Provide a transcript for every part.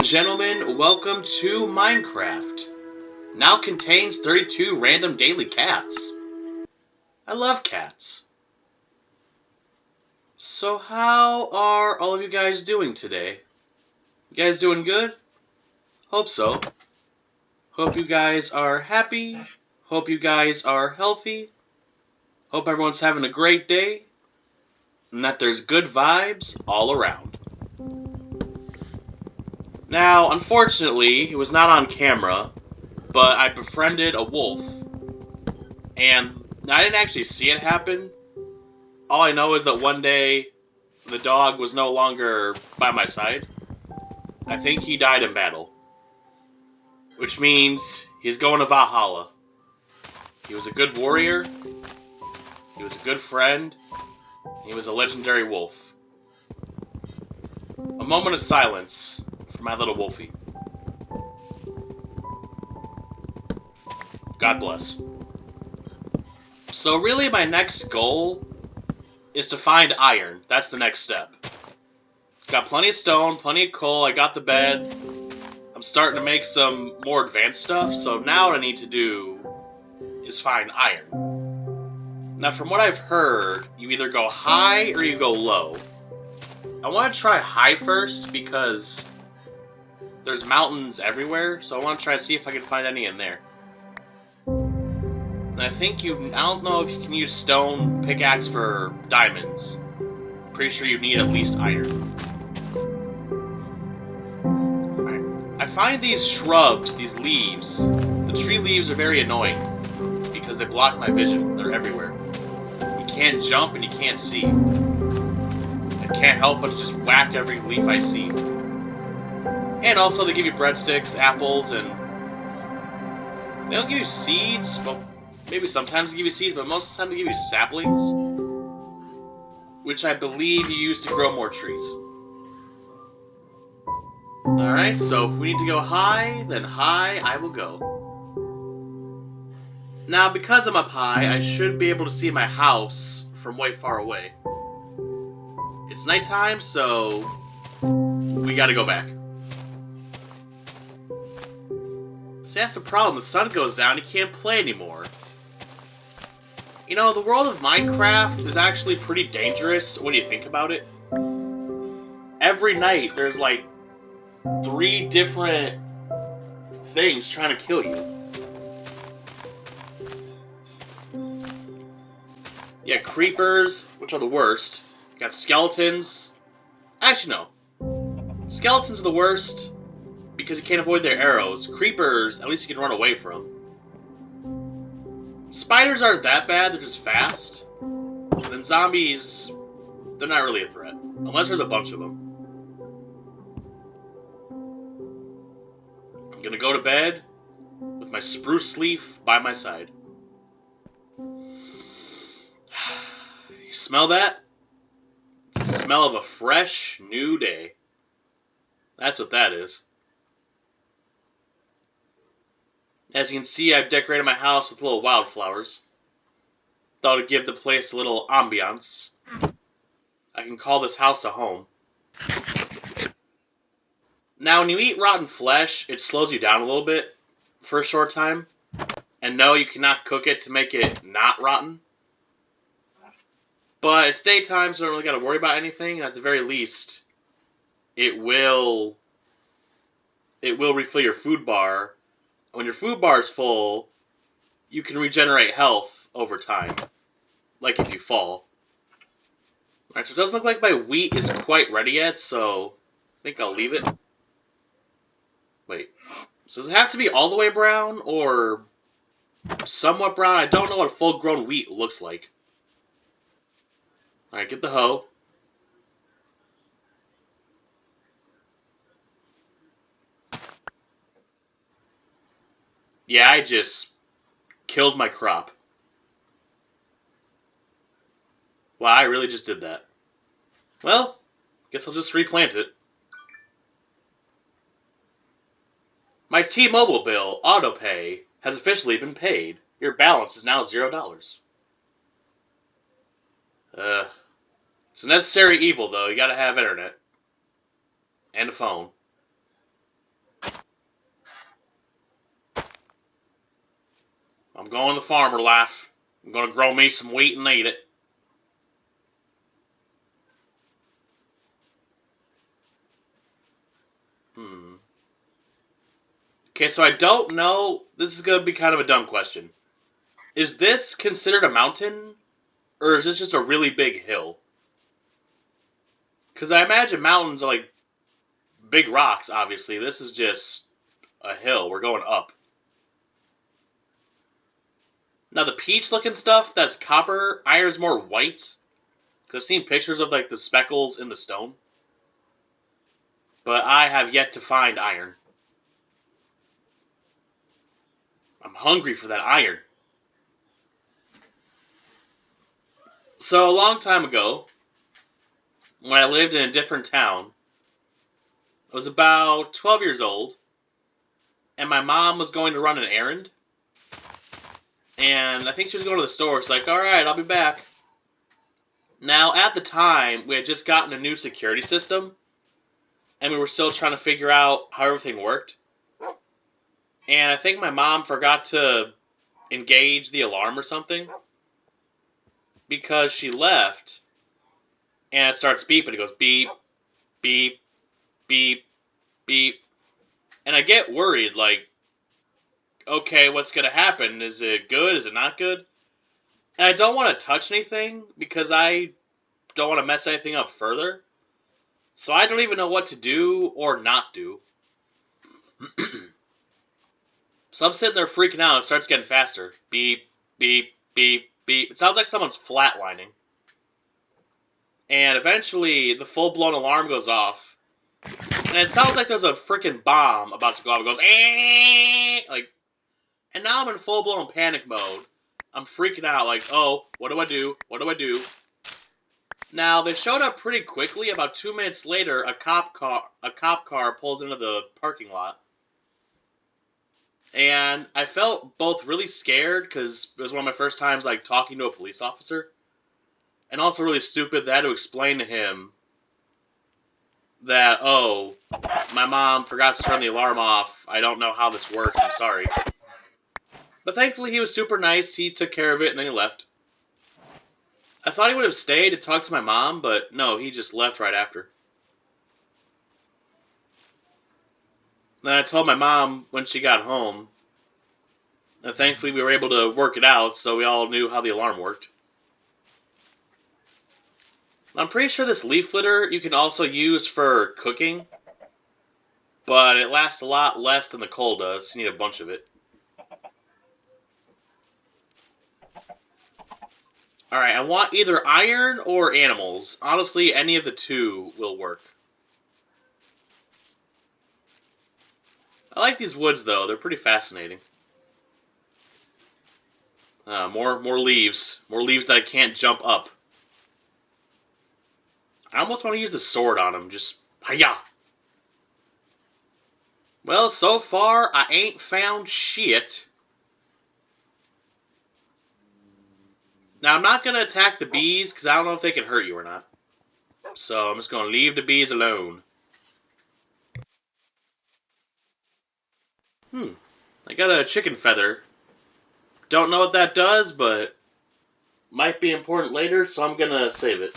gentlemen, welcome to Minecraft. Now contains 32 random daily cats. I love cats. So how are all of you guys doing today? You guys doing good? Hope so. Hope you guys are happy. Hope you guys are healthy. Hope everyone's having a great day. And that there's good vibes all around. Now, unfortunately, it was not on camera, but I befriended a wolf. And I didn't actually see it happen. All I know is that one day, the dog was no longer by my side. I think he died in battle. Which means he's going to Valhalla. He was a good warrior. He was a good friend. He was a legendary wolf. A moment of silence for my little wolfie. God bless. So really my next goal is to find iron. That's the next step. Got plenty of stone, plenty of coal, I got the bed. I'm starting to make some more advanced stuff, so now what I need to do is find iron. Now from what I've heard, you either go high or you go low. I want to try high first because there's mountains everywhere, so I want to try to see if I can find any in there. And I think I don't know if you can use stone pickaxe for diamonds. Pretty sure you need at least iron. I find these shrubs, these leaves, the tree leaves are very annoying because they block my vision. They're everywhere. You can't jump and you can't see. I can't help but to just whack every leaf I see. And also they give you breadsticks, apples, and they don't give you seeds. Well, maybe sometimes they give you seeds, but most of the time they give you saplings, which I believe you use to grow more trees. Alright, so if we need to go high, then high I will go. Now, because I'm up high, I should be able to see my house from way far away. It's nighttime, so we gotta go back. See, that's the problem. The sun goes down, you can't play anymore. You know, the world of Minecraft is actually pretty dangerous when you think about it. Every night, there's like 3 different things trying to kill you. Yeah, creepers, which are the worst. You got skeletons. Actually, no. Skeletons are the worst because you can't avoid their arrows. Creepers, at least you can run away from. Spiders aren't that bad, they're just fast. And then zombies, they're not really a threat. Unless there's a bunch of them. I'm gonna go to bed with my spruce leaf by my side. You smell that? It's the smell of a fresh, new day. That's what that is. As you can see, I've decorated my house with little wildflowers. Thought it'd give the place a little ambiance. I can call this house a home. Now, when you eat rotten flesh, it slows you down a little bit for a short time. And no, you cannot cook it to make it not rotten. But it's daytime, so I don't really got to worry about anything. And at the very least, it will refill your food bar. When your food bar is full, you can regenerate health over time. Like if you fall. Alright, so it doesn't look like my wheat is quite ready yet, so I think I'll leave it. Wait, so does it have to be all the way brown, or somewhat brown? I don't know what full-grown wheat looks like. Alright, get the hoe. Yeah, I just killed my crop. Wow, I really just did that. Well, guess I'll just replant it. My T-Mobile bill, autopay, has officially been paid. Your balance is now $0. It's a necessary evil, though. You gotta have internet. And a phone. I'm going the farmer life. I'm gonna grow me some wheat and eat it. Okay, so I don't know. This is gonna be kind of a dumb question. Is this considered a mountain? Or is this just a really big hill? Because I imagine mountains are like big rocks, obviously. This is just a hill. We're going up. Now the peach looking stuff, that's copper. Iron's more white. Because I've seen pictures of like the speckles in the stone. But I have yet to find iron. I'm hungry for that iron. So a long time ago, when I lived in a different town, I was about 12 years old, and my mom was going to run an errand. And I think she was going to the store. She's like, alright, I'll be back. Now, at the time, we had just gotten a new security system, and we were still trying to figure out how everything worked. And I think my mom forgot to engage the alarm or something, because she left, and it starts beeping. It goes beep, beep, beep, beep. And I get worried, like, okay, what's going to happen? Is it good? Is it not good? And I don't want to touch anything, because I don't want to mess anything up further. So I don't even know what to do or not do. So I'm sitting there freaking out, and it starts getting faster. Beep, beep, beep, beep. It sounds like someone's flatlining. And eventually, the full-blown alarm goes off. And it sounds like there's a freaking bomb about to go off. It goes, eh! Like, and now I'm in full-blown panic mode. I'm freaking out, like, oh, what do I do? What do I do? Now, they showed up pretty quickly. About 2 minutes later, a cop car pulls into the parking lot. And I felt both really scared, because it was one of my first times, like, talking to a police officer. And also really stupid that I had to explain to him that, oh, my mom forgot to turn the alarm off. I don't know how this works. I'm sorry. But thankfully, he was super nice. He took care of it, and then he left. I thought he would have stayed to talk to my mom, but no, he just left right after. Then I told my mom when she got home, and thankfully we were able to work it out, so we all knew how the alarm worked. I'm pretty sure this leaf litter you can also use for cooking, but it lasts a lot less than the coal does. You need a bunch of it. Alright, I want either iron or animals. Honestly, any of the two will work. I like these woods, though. They're pretty fascinating. More leaves. More leaves that I can't jump up. I almost want to use the sword on them. Just, hiya! Well, so far, I ain't found shit. Now, I'm not going to attack the bees, because I don't know if they can hurt you or not. So, I'm just going to leave the bees alone. I got a chicken feather. Don't know what that does, but might be important later, so I'm going to save it.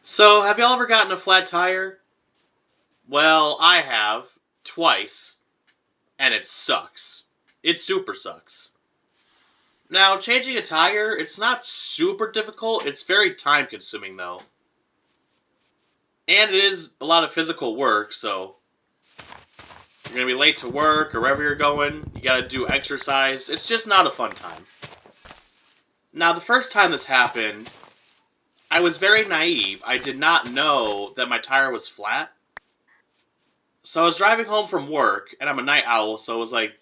So, have y'all ever gotten a flat tire? Well, I have. Twice. And it sucks. It super sucks. Now, changing a tire, it's not super difficult. It's very time-consuming, though. And it is a lot of physical work, so you're going to be late to work or wherever you're going. You got to do exercise. It's just not a fun time. Now, the first time this happened, I was very naive. I did not know that my tire was flat. So I was driving home from work, and I'm a night owl, so it was like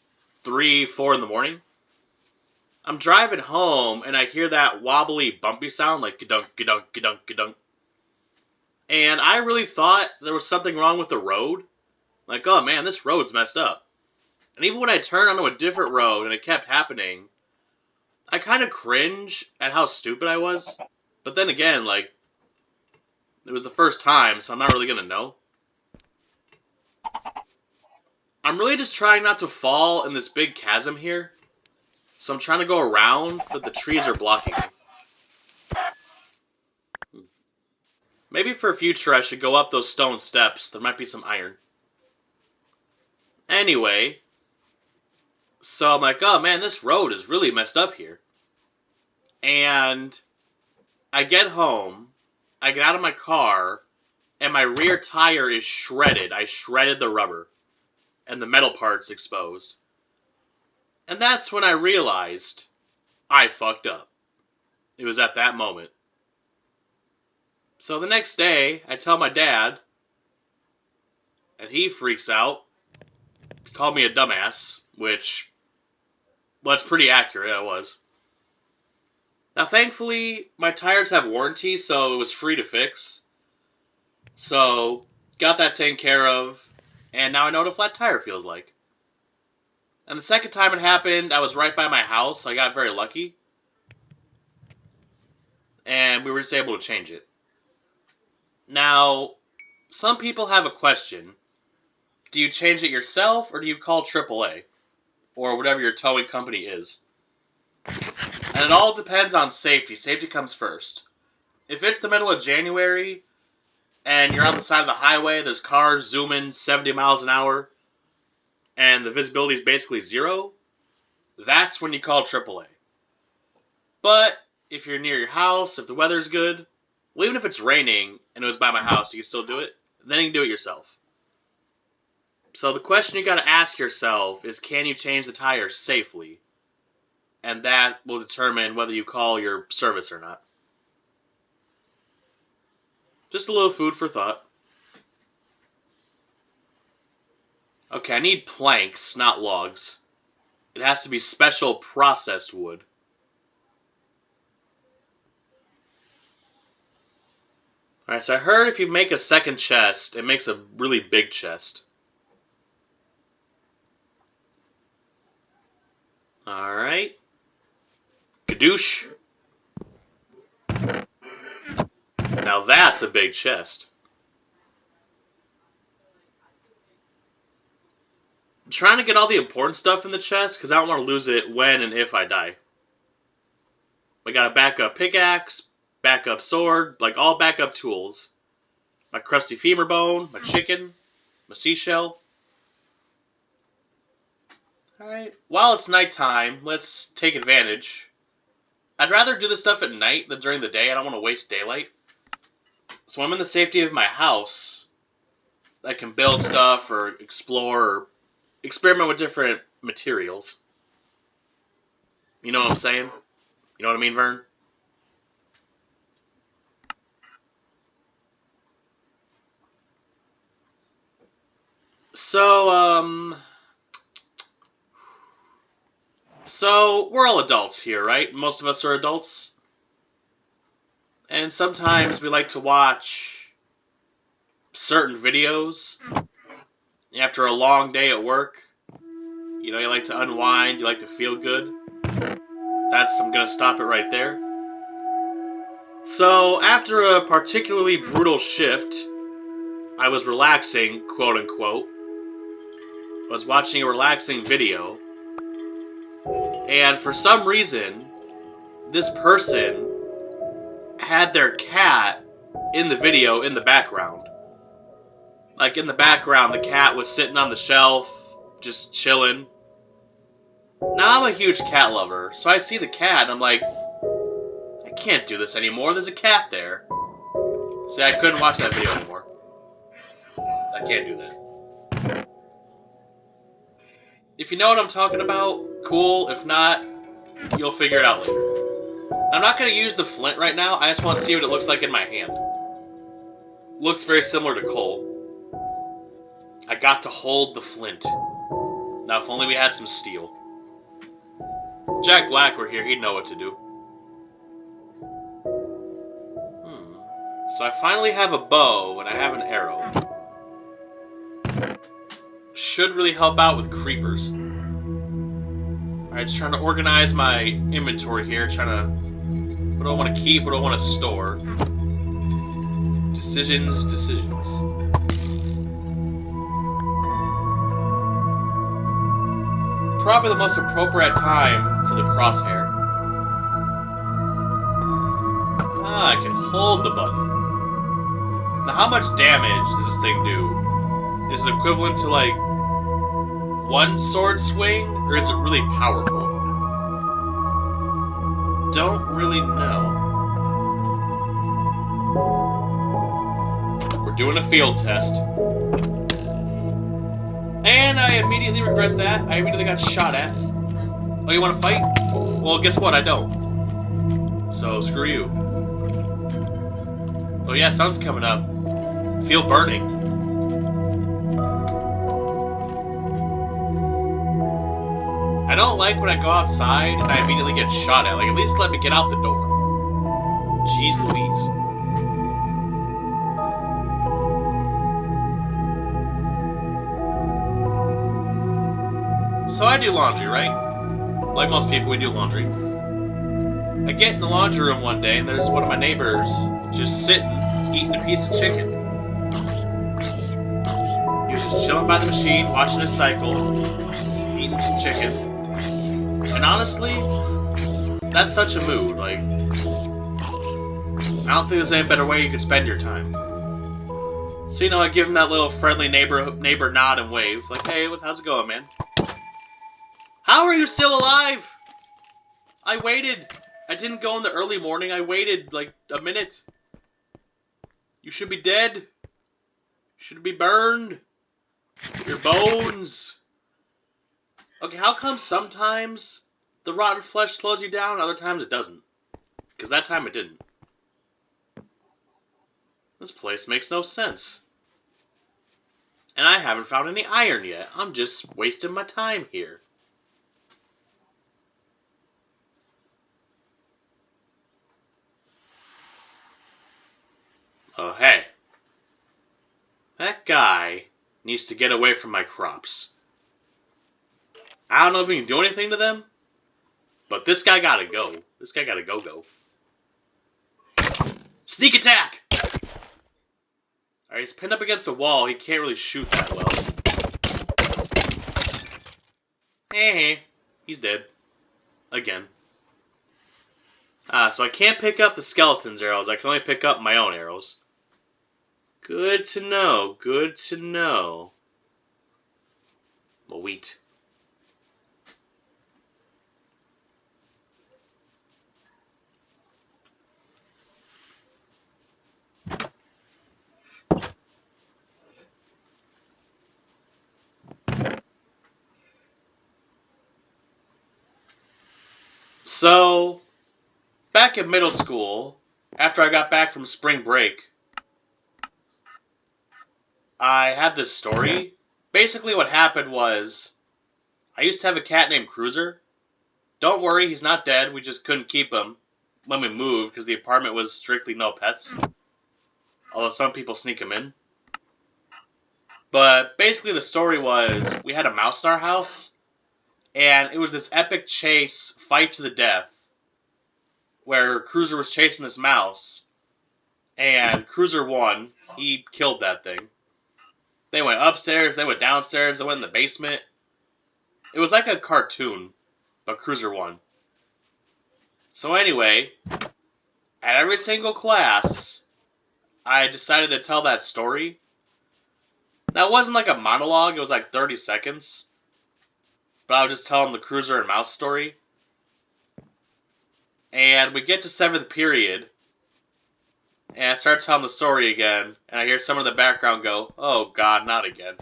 3, 4 in the morning. I'm driving home, and I hear that wobbly, bumpy sound, like gadunk, gadunk, gadunk, gadunk. And I really thought there was something wrong with the road. Like, oh man, this road's messed up. And even when I turned onto a different road, and it kept happening, I kind of cringe at how stupid I was. But then again, like, It was the first time, so I'm not really gonna know. I'm really just trying not to fall in this big chasm here. So I'm trying to go around, but the trees are blocking me. Maybe for future I should go up those stone steps. There might be some iron. Anyway, so I'm like, oh man, this road is really messed up here. And I get home, I get out of my car, and my rear tire is shredded. I shredded the rubber, and the metal part's exposed. And that's when I realized I fucked up. It was at that moment. So the next day, I tell my dad, and he freaks out. He called me a dumbass, which, well, that's pretty accurate, I was. Now, thankfully, my tires have warranty, so it was free to fix. So, got that taken care of, and now I know what a flat tire feels like. And the second time it happened, I was right by my house, so I got very lucky. And we were just able to change it. Now, some people have a question. Do you change it yourself, or do you call AAA? Or whatever your towing company is. And it all depends on safety. Safety comes first. If it's the middle of January, and you're on the side of the highway, there's cars zooming 70 miles an hour, and the visibility is basically zero, that's when you call AAA. But if you're near your house, if the weather's good, well, even if it's raining and it was by my house, you can still do it, then you can do it yourself. So the question you gotta ask yourself is, can you change the tires safely? And that will determine whether you call your service or not. Just a little food for thought. Okay, I need planks, not logs. It has to be special processed wood. Alright, so I heard if you make a second chest, it makes a really big chest. Alright. Kadoosh. Now that's a big chest. I'm trying to get all the important stuff in the chest because I don't want to lose it when and if I die. I got a backup pickaxe, backup sword, like all backup tools. My crusty femur bone, my chicken, my seashell. Alright, while it's nighttime, let's take advantage. I'd rather do this stuff at night than during the day. I don't want to waste daylight. So I'm in the safety of my house. I can build stuff or explore or experiment with different materials. You know what I'm saying? You know what I mean, Vern? So, we're all adults here, right? Most of us are adults. And sometimes we like to watch certain videos. After a long day at work, you know, you like to unwind, you like to feel good. I'm gonna stop it right there. So, after a particularly brutal shift, I was relaxing, quote unquote. I was watching a relaxing video. And for some reason, this person had their cat in the video in the background. Like in the background, the cat was sitting on the shelf, just chilling. Now I'm a huge cat lover, so I see the cat and I'm like, I can't do this anymore, there's a cat there. See, I couldn't watch that video anymore. I can't do that. If you know what I'm talking about, cool. If not, you'll figure it out later. I'm not going to use the flint right now. I just want to see what it looks like in my hand. Looks very similar to coal. I got to hold the flint. Now, if only we had some steel. If Jack Black were here, he'd know what to do. So I finally have a bow, and I have an arrow. Should really help out with creepers. Alright, just trying to organize my inventory here. Trying to... What do I want to keep? What do I want to store? To Decisions. Probably the most appropriate time for the crosshair. Ah, I can hold the button. Now, how much damage does this thing do? Is it equivalent to, like, one sword swing, or is it really powerful? Don't really know. We're doing a field test. And I immediately regret that. I immediately got shot at. Oh, you want to fight? Well, guess what? I don't. So, screw you. Oh yeah, sun's coming up. Feel burning. I don't like when I go outside and I immediately get shot at. Like, at least let me get out the door. Jeez Louise. So I do laundry, right? Like most people, we do laundry. I get in the laundry room one day and there's one of my neighbors just sitting, eating a piece of chicken. He was just chilling by the machine, watching it cycle, eating some chicken. And honestly, that's such a mood. Like, I don't think there's any better way you could spend your time. So, you know, I give him that little friendly neighbor nod and wave. Like, hey, how's it going, man? How are you still alive? I waited. I didn't go in the early morning. I waited, like, a minute. You should be dead. You should be burned. Your bones. Okay, how come sometimes the rotten flesh slows you down, other times it doesn't? Because that time it didn't. This place makes no sense. And I haven't found any iron yet. I'm just wasting my time here. Oh, hey. That guy needs to get away from my crops. I don't know if we can do anything to them, but this guy gotta go. This guy gotta go. Sneak attack! Alright, he's pinned up against the wall. He can't really shoot that well. Hey, he's dead. Again. So I can't pick up the skeleton's arrows. I can only pick up my own arrows. Good to know. Good to know. Well, wheat. So, back in middle school, after I got back from spring break, I had this story. Basically what happened was, I used to have a cat named Cruiser. Don't worry, he's not dead. We just couldn't keep him when we moved because the apartment was strictly no pets. Although some people sneak him in. But basically the story was, we had a mouse in our house. And it was this epic chase, fight to the death, where Cruiser was chasing this mouse, and Cruiser won. He killed that thing. They went upstairs, they went downstairs, they went in the basement. It was like a cartoon, but Cruiser won. So anyway, at every single class, I decided to tell that story. That wasn't like a monologue, it was like 30 seconds. But I would just tell them the Cruiser and Mouse story. And we get to 7th period. And I start telling the story again. And I hear someone in the background go, oh God, not again.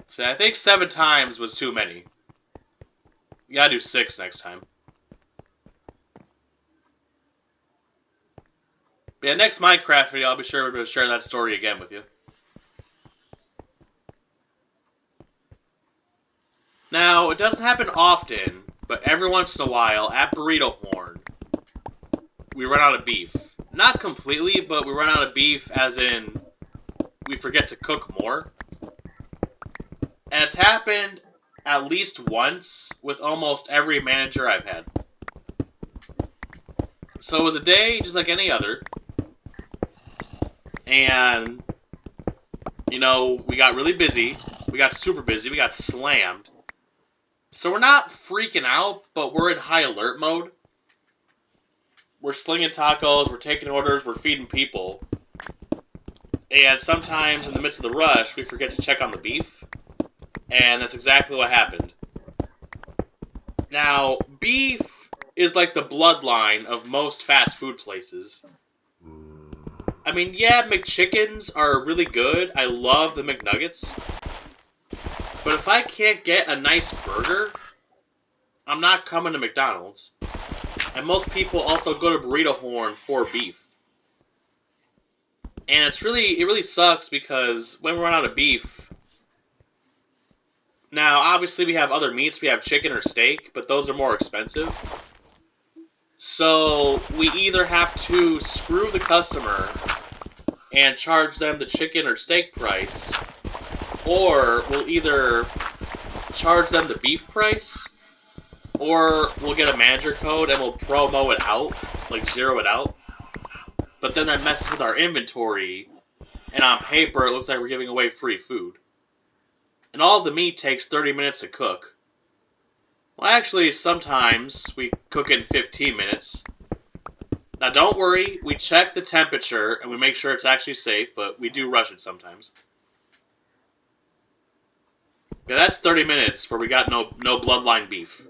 So I think 7 times was too many. You gotta do 6 next time. But yeah, next Minecraft video, I'll be sure to share that story again with you. Now, it doesn't happen often, but every once in a while, at Burrito Horn, we run out of beef. Not completely, but we run out of beef as in, we forget to cook more. And it's happened at least once with almost every manager I've had. So it was a day just like any other. And, you know, we got really busy. We got super busy. We got slammed. So we're not freaking out, but we're in high alert mode. We're slinging tacos, we're taking orders, we're feeding people. And sometimes in the midst of the rush, we forget to check on the beef. And that's exactly what happened. Now, beef is like the bloodline of most fast food places. I mean, yeah, McChickens are really good. I love the McNuggets. But if I can't get a nice burger, I'm not coming to McDonald's. And most people also go to Burrito Horn for beef. And it really sucks because when we run out of beef, now obviously we have other meats, we have chicken or steak, but those are more expensive. So we either have to screw the customer and charge them the chicken or steak price, or we'll either charge them the beef price, or we'll get a manager code and we'll promo it out, like zero it out. But then that messes with our inventory, and on paper it looks like we're giving away free food. And all of the meat takes 30 minutes to cook. Well, actually, sometimes we cook it in 15 minutes. Now, don't worry, we check the temperature and we make sure it's actually safe, but we do rush it sometimes. Yeah, that's 30 minutes where we got no bloodline beef.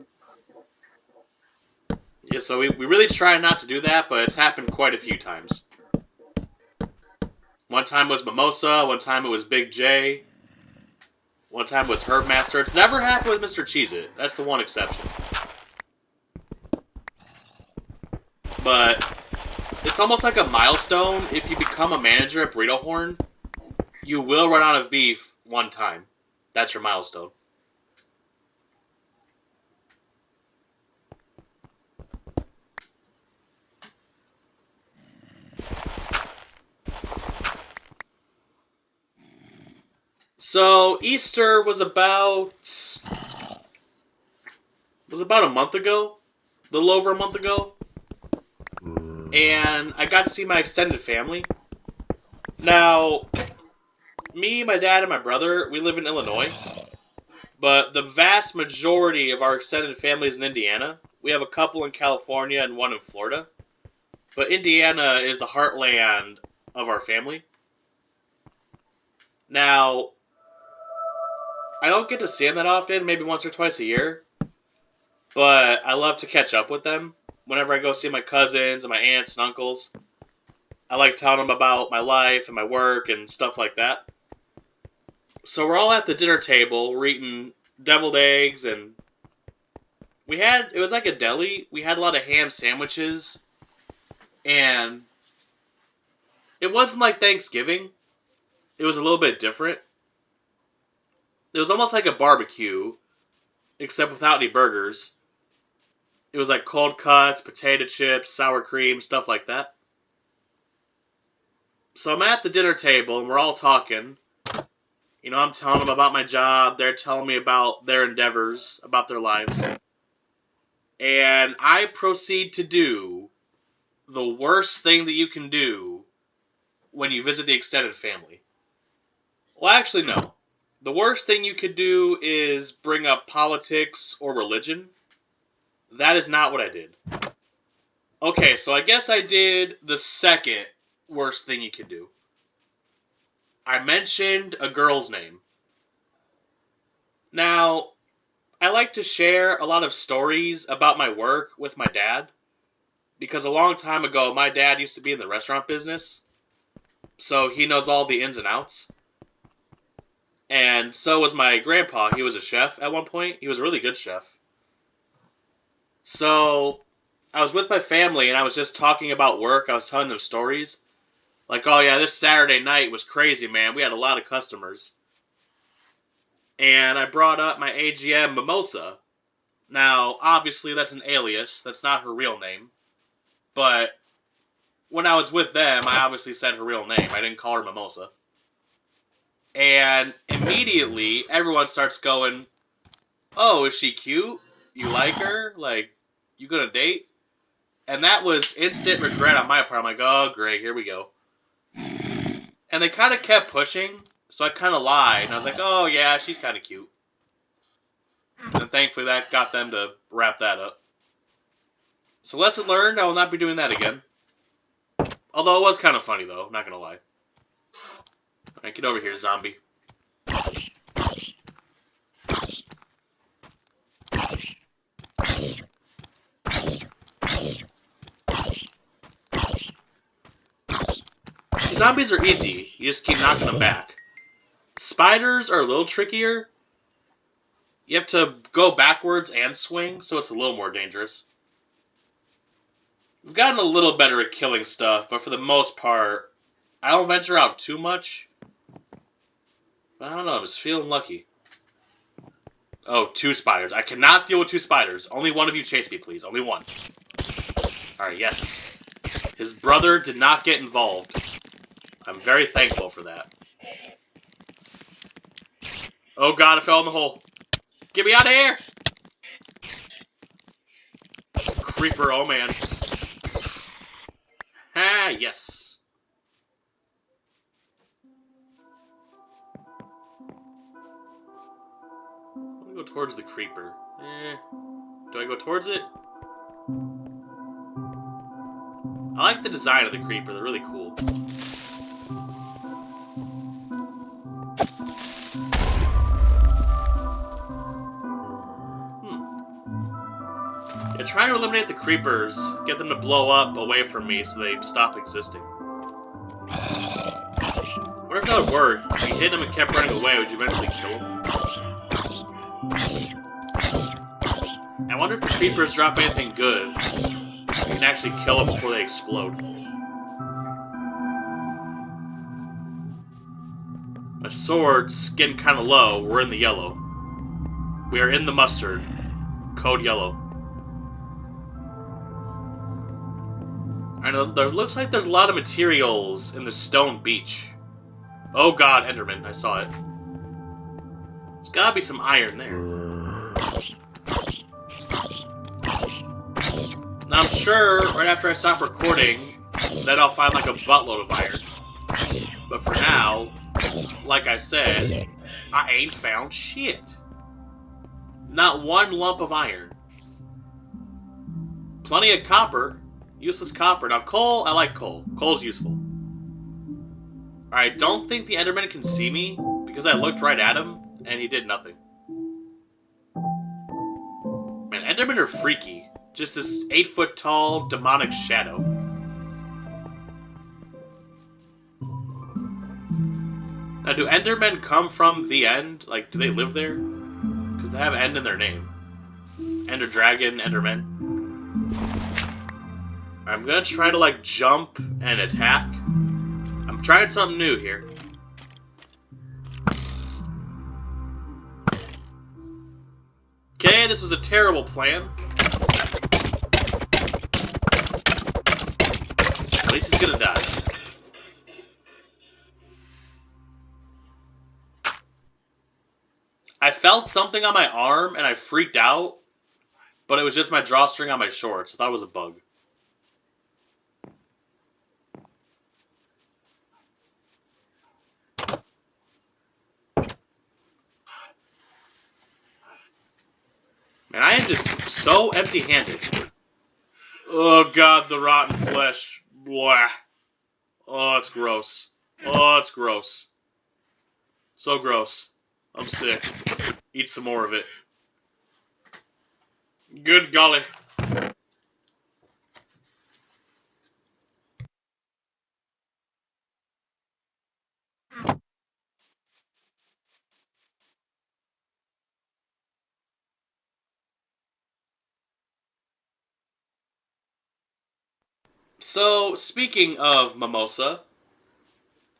Yeah, so we really try not to do that, but it's happened quite a few times. One time was Mimosa, one time it was Big J, one time it was Herb Master. It's never happened with Mr. Cheez-It. That's the one exception. But it's almost like a milestone. If you become a manager at Burrito Horn, you will run out of beef one time. That's your milestone. So Easter was about a month ago, a little over a month ago, and I got to see my extended family. Now, me, my dad, and my brother, we live in Illinois, but the vast majority of our extended family is in Indiana. We have a couple in California and one in Florida, but Indiana is the heartland of our family. Now, I don't get to see them that often, maybe once or twice a year. But I love to catch up with them. Whenever I go see my cousins and my aunts and uncles, I like telling them about my life and my work and stuff like that. So we're all at the dinner table, we're eating deviled eggs, and it was like a deli. We had a lot of ham sandwiches, and it wasn't like Thanksgiving. It was a little bit different. It was almost like a barbecue, except without any burgers. It was like cold cuts, potato chips, sour cream, stuff like that. So I'm at the dinner table and we're all talking. You know, I'm telling them about my job. They're telling me about their endeavors, about their lives. And I proceed to do the worst thing that you can do when you visit the extended family. Well, actually, no. The worst thing you could do is bring up politics or religion. That is not what I did. Okay, so I guess I did the second worst thing you could do. I mentioned a girl's name. Now, I like to share a lot of stories about my work with my dad. Because a long time ago, my dad used to be in the restaurant business. So he knows all the ins and outs. And so was my grandpa. He was a chef at one point. He was a really good chef. So I was with my family and I was just talking about work. I was telling them stories. Like, oh yeah, this Saturday night was crazy, man. We had a lot of customers. And I brought up my AGM Mimosa. Now, obviously that's an alias. That's not her real name. But when I was with them, I obviously said her real name. I didn't call her Mimosa. And immediately, everyone starts going, oh, is she cute? You like her? Like, you gonna date? And that was instant regret on my part. I'm like, oh, great, here we go. And they kind of kept pushing, so I kind of lied. And I was like, oh, yeah, she's kind of cute. And thankfully that got them to wrap that up. So lesson learned, I will not be doing that again. Although it was kind of funny, though. Not going to lie. Alright, get over here, zombie. See, zombies are easy. You just keep knocking them back. Spiders are a little trickier. You have to go backwards and swing, so it's a little more dangerous. We've gotten a little better at killing stuff, but for the most part, I don't venture out too much. But I don't know, I'm just feeling lucky. Oh, 2 spiders. I cannot deal with 2 spiders. Only one of you chase me, please. Only one. Alright, yes. His brother did not get involved. I'm very thankful for that. Oh god, I fell in the hole. Get me out of here! Creeper, oh man. Ah, yes. I'm gonna go towards the creeper. Do I go towards it? I like the design of the creeper, they're really cool. Yeah, trying to eliminate the creepers, get them to blow up away from me so they stop existing. I wonder if that would work. If you hit them and kept running away, would you eventually kill them? I wonder if the creepers drop anything good. You can actually kill them before they explode. My sword's getting kind of low. We're in the yellow. We are in the mustard. Code yellow. I know there looks like there's a lot of materials in the stone beach. Oh god, Enderman, I saw it. There's gotta be some iron there. Now I'm sure right after I stop recording that I'll find like a buttload of iron. But for now, like I said, I ain't found shit. Not one lump of iron. Plenty of copper. Useless copper. Now coal, I like coal. Coal's useful. Alright, don't think the Enderman can see me, because I looked right at him, and he did nothing. Man, Endermen are freaky. Just this 8-foot tall, demonic shadow. Now, do Endermen come from the end? Like, do they live there? Because they have end in their name. Ender Dragon, Endermen. I'm gonna try to, like, jump and attack. I'm trying something new here. Okay, this was a terrible plan. At least he's gonna die. I felt something on my arm and I freaked out, but it was just my drawstring on my shorts. I thought it was a bug. Man, I am just so empty-handed. Oh god, the rotten flesh. Blah. Oh, it's gross. Oh, it's gross. So gross. I'm sick. Eat some more of it. Good golly. So, speaking of Mimosa,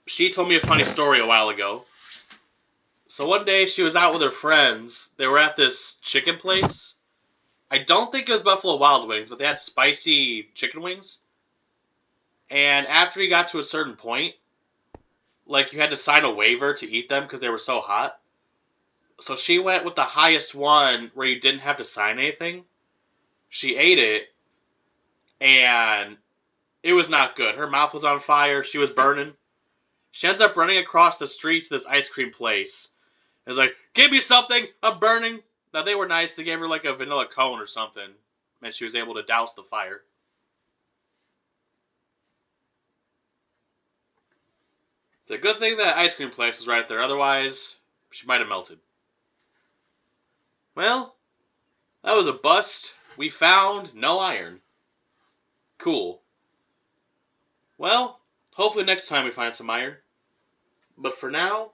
she told me a funny story a while ago. So one day she was out with her friends. They were at this chicken place. I don't think it was Buffalo Wild Wings, but they had spicy chicken wings. And after you got to a certain point, like you had to sign a waiver to eat them because they were so hot. So she went with the highest one where you didn't have to sign anything. She ate it. and it was not good. Her mouth was on fire. She was burning. She ends up running across the street to this ice cream place. It's like, give me something, I'm burning. Now, they were nice. They gave her like a vanilla cone or something, and she was able to douse the fire. It's a good thing that ice cream place was right there. Otherwise, she might have melted. Well, that was a bust. We found no iron. Cool. Well, hopefully next time we find some iron. But for now,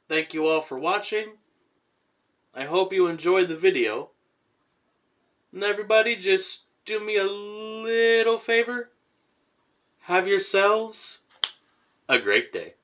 thank you all for watching. I hope you enjoyed the video. And everybody, just do me a little favor. Have yourselves a great day.